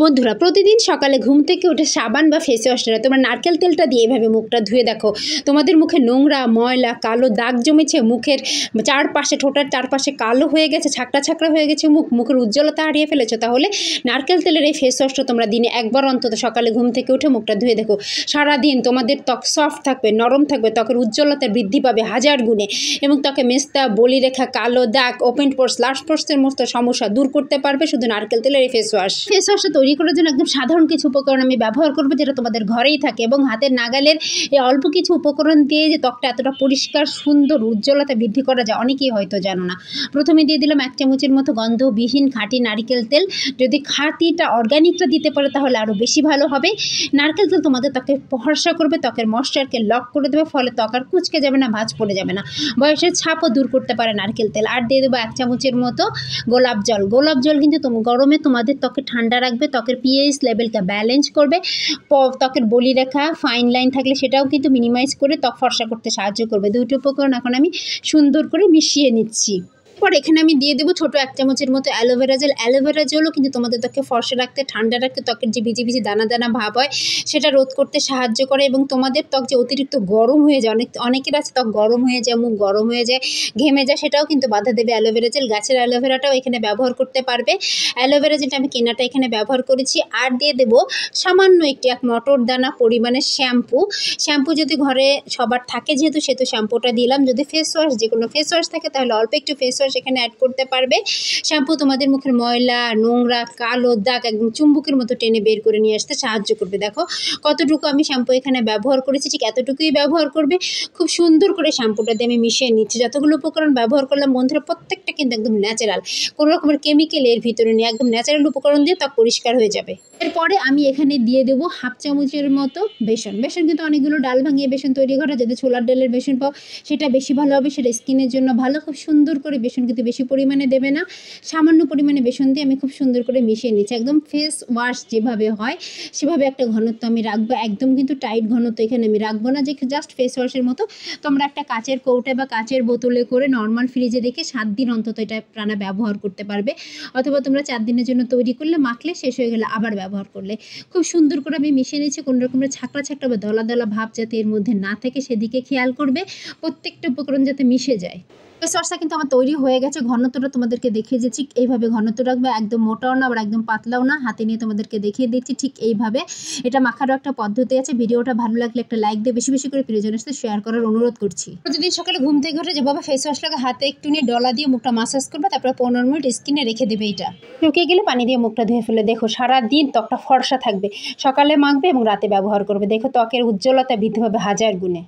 বন্ধুরা, প্রতিদিন সকালে ঘুম থেকে উঠে সাবান বা ফেস ওয়াশটা তোমরা নারকেল তেলটা দিয়ে এভাবে মুখটা ধুয়ে দেখো। তোমাদের মুখে নোংরা, ময়লা, কালো দাগ জমেছে, মুখের চারপাশে, ঠোঁটার চারপাশে কালো হয়ে গেছে, ছাকড়া ছাকড়া হয়ে গেছে, মুখের উজ্জ্বলতা হারিয়ে ফেলেছো, তাহলে নারকেল তেলের এই ফেস ওয়াশটা তোমরা দিনে একবার অন্তত সকালে ঘুম থেকে উঠে মুখটা ধুয়ে দেখো। সারাদিন তোমাদের ত্বক সফট থাকবে, নরম থাকবে, ত্বকের উজ্জ্বলতা বৃদ্ধি পাবে হাজার গুণে, এবং ত্বকে মেস্তা, বলিরেখা, কালো দাগ, ওপেন পোর্স, লাস্ট পোর্সের মতো সমস্যা দূর করতে পারবে শুধু নারকেল তেলের এই ফেস ওয়াশটা তৈরি করার জন্য একদম সাধারণ কিছু উপকরণ আমি ব্যবহার করবো, যেটা তোমাদের ঘরেই থাকে, এবং হাতের নাগালের এই অল্প কিছু উপকরণ দিয়ে যে ত্বকটা এতটা পরিষ্কার, সুন্দর, উজ্জ্বলতা বৃদ্ধি করা যায় অনেকেই হয়তো জানো না। প্রথমে দিয়ে দিলাম 1 চামচের মতো গন্ধবিহীন খাঁটি নারকেল তেল। যদি খাঁটিটা, অর্গানিকটা দিতে পারে তাহলে আরও বেশি ভালো হবে। নারকেল তেল তোমাদের ত্বকে ফর্সা করবে, ত্বকের ময়েশ্চারকে লক করে দেবে, ফলে ত্বক আর কুঁচকে যাবে না, ভাঁজ পড়ে যাবে না, বয়সের ছাপও দূর করতে পারে নারকেল তেল। আর দিয়ে দেবো 1 চামচের মতো গোলাপ জল। গোলাপ জল কিন্তু গরমে তোমাদের ত্বকে ঠান্ডা রাখবে, ত্বকের পিএইচ লেভেলকে ব্যালেন্স করবে, ত্বকের বলিরেখা, ফাইন লাইন থাকলে সেটাও কিন্তু মিনিমাইজ করে ত্বক ফর্সা করতে সাহায্য করবে। দুটো উপকরণ এখন আমি সুন্দর করে মিশিয়ে নিচ্ছি। পর এখানে আমি দিয়ে দেবো ছোটো 1 চামচের মতো অ্যালোভেরা জেল। অ্যালোভেরা জেলও কিন্তু তোমাদের ত্বককে ফর্সা রাখতে, ঠান্ডা রাখতে, ত্বকের যে বিজি বিজি দানা দানা ভাব হয় সেটা রোধ করতে সাহায্য করে, এবং তোমাদের ত্বক যে অতিরিক্ত গরম হয়ে যায়, অনেকের আছে ত্বক গরম হয়ে যায়, মুখ গরম হয়ে যায়, ঘেমে যায়, সেটাও কিন্তু বাধা দেবে অ্যালোভেরা জেল। গাছের অ্যালোভেরাটাও এখানে ব্যবহার করতে পারবে। অ্যালোভেরা যেটা আমি কেনাটা এখানে ব্যবহার করেছি। আর দিয়ে দেবো সামান্য একটি 1 মটর দানা পরিমাণে শ্যাম্পু যদি ঘরে সবার থাকে, যেহেতু সেহেতু শ্যাম্পুটা দিলাম। যদি ফেস ওয়াশ, যে কোনো ফেস ওয়াশ থাকে তাহলে অল্প একটু ফেস ওয়াশ এখানে অ্যাড করতে পারবে। শ্যাম্পু তোমাদের মুখের ময়লা, নোংরা, কালো দাগ একদম চুম্বকের মতো টেনে বের করে নিয়ে আসতে সাহায্য করবে। দেখো কতটুকু আমি শ্যাম্পু এখানে ব্যবহার করেছি, ঠিক এতটুকুই ব্যবহার করবে। খুব সুন্দর করে শ্যাম্পুটা দিয়ে আমি মিশিয়ে নিচ্ছি। যতগুলো উপকরণ ব্যবহার করলাম বন্ধুরা, প্রত্যেকটা কিন্তু একদম ন্যাচারাল, কোনো রকমের কেমিক্যাল এর ভিতরে নেই, একদম ন্যাচারাল উপকরণ দিয়ে ত্বক পরিষ্কার হয়ে যাবে। এরপরে আমি এখানে দিয়ে দেবো 1/2 চামচের মতো বেসন। কিন্তু অনেকগুলো ডাল ভাঙিয়ে বেসন তৈরি করা, যদি ছোলার ডালের বেসন পাও সেটা বেশি ভালো হবে, সেটা স্কিনের জন্য ভালো। খুব সুন্দর করে, বেসন কিন্তু বেশি পরিমাণে দেবে না, সামান্য পরিমাণে বেসন দিয়ে আমি খুব সুন্দর করে মিশিয়ে নিচ্ছি। একদম ফেস ওয়াশ যেভাবে হয় সেভাবে একটা ঘনত্ব আমি রাখবো, একদম কিন্তু টাইট ঘনত্ব এখানে আমি রাখবো না, যে জাস্ট ফেস ওয়াশের মতো। তোমরা একটা কাচের কৌটা বা কাচের বোতলে করে নর্মাল ফ্রিজে রেখে 7 দিন অন্তত এটা প্রাণা ব্যবহার করতে পারবে, অথবা তোমরা 4 দিনের জন্য তৈরি করলে, মাখলে শেষ হয়ে গেলে আবার ব্যবহার করলে। খুব সুন্দর করে আমি মিশিয়ে নিচ্ছি। কোনো রকমের ছাকড়া ছাকড়া বা দলা দলা ভাব যাতে এর মধ্যে না থাকে সেদিকে খেয়াল করবে, প্রত্যেকটা উপকরণ যাতে মিশে যায়। ফেস ওয়াশটা কিন্তু আমার তৈরি হয়ে গেছে। ঘনত্বটা তোমাদেরকে দেখিয়ে দিচ্ছি, এইভাবে ঘনত্ব রাখবে, একদম মোটাও না আবার একদম পাতলাও না। হাতে নিয়ে তোমাদেরকে দেখিয়ে দিচ্ছি ঠিক এইভাবে। এটা মাখারও একটা পদ্ধতি আছে। ভিডিওটা ভালো লাগলে একটা লাইক দিয়ে বেশি বেশি করে প্রিয়জনের সাথে শেয়ার করার অনুরোধ করছি। প্রতিদিন সকালে ঘুম থেকে উঠে যেভাবে ফেস ওয়াশটাকে হাতে একটু নিয়ে ডলা দিয়ে মুখটা মাসাজ করবে, তারপরে 15 মিনিট স্কিনে রেখে দেবে। এটা শুকিয়ে গেলে পানি দিয়ে মুখটা ধুয়ে ফেলে দেখো সারাদিন ত্বকটা ফর্সা থাকবে। সকালে মাখবে এবং রাতে ব্যবহার করবে, দেখো ত্বকের উজ্জ্বলতা বৃদ্ধি পাবে হাজার গুণে।